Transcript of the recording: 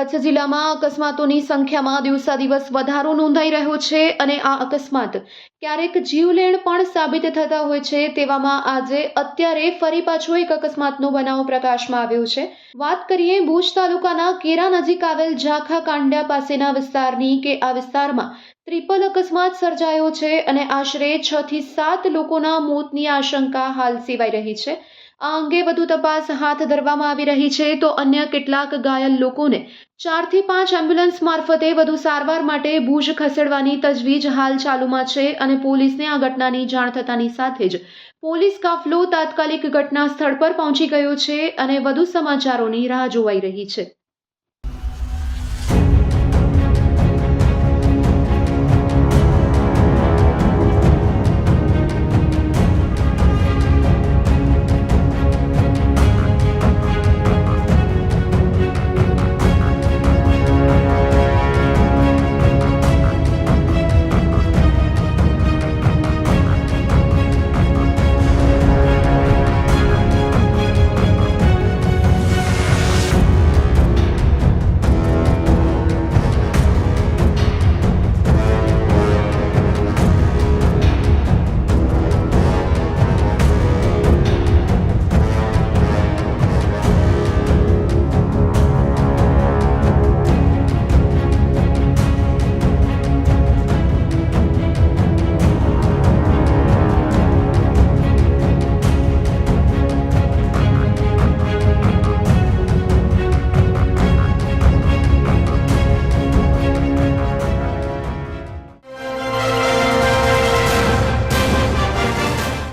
કચ્છ જિલ્લામાં અકસ્માતોની સંખ્યામાં દિવસાદિવસ વધારો નોંધાઈ રહ્યો છે અને આ અકસ્માત ક્યારેક જીવલેણ પણ સાબિત થતા હોય છે। તેવામાં આજે અત્યારે ફરી પાછો એક અકસ્માતનો બનાવ પ્રકાશમાં આવ્યો છે। વાત કરીએ ભુજ તાલુકાના કેરા નજીક આવેલ ઝાખા કાંડા પાસેના વિસ્તારની કે આ વિસ્તારમાં ટ્રિપલ અકસ્માત સર્જાયો છે અને આશરે 6 થી 7 લોકોના મોતની આશંકા હાલ સેવાઈ રહી છે। આ અંગે વધુ તપાસ હાથ ધરવામાં આવી રહી છે તો અન્ય કેટલાક ઘાયલ લોકોને 4 થી 5 એમ્બ્યુલન્સ મારફતે વધુ સારવાર માટે ભુજ ખસેડવાની તજવીજ હાલ ચાલુમાં છે અને પોલીસને આ ઘટનાની જાણ થતાની સાથે જ પોલીસ કાફલો તાત્કાલિક ઘટના સ્થળ પર પહોંચી ગયો છે અને વધુ સમાચારોની રાહ જોવાઈ રહી છે।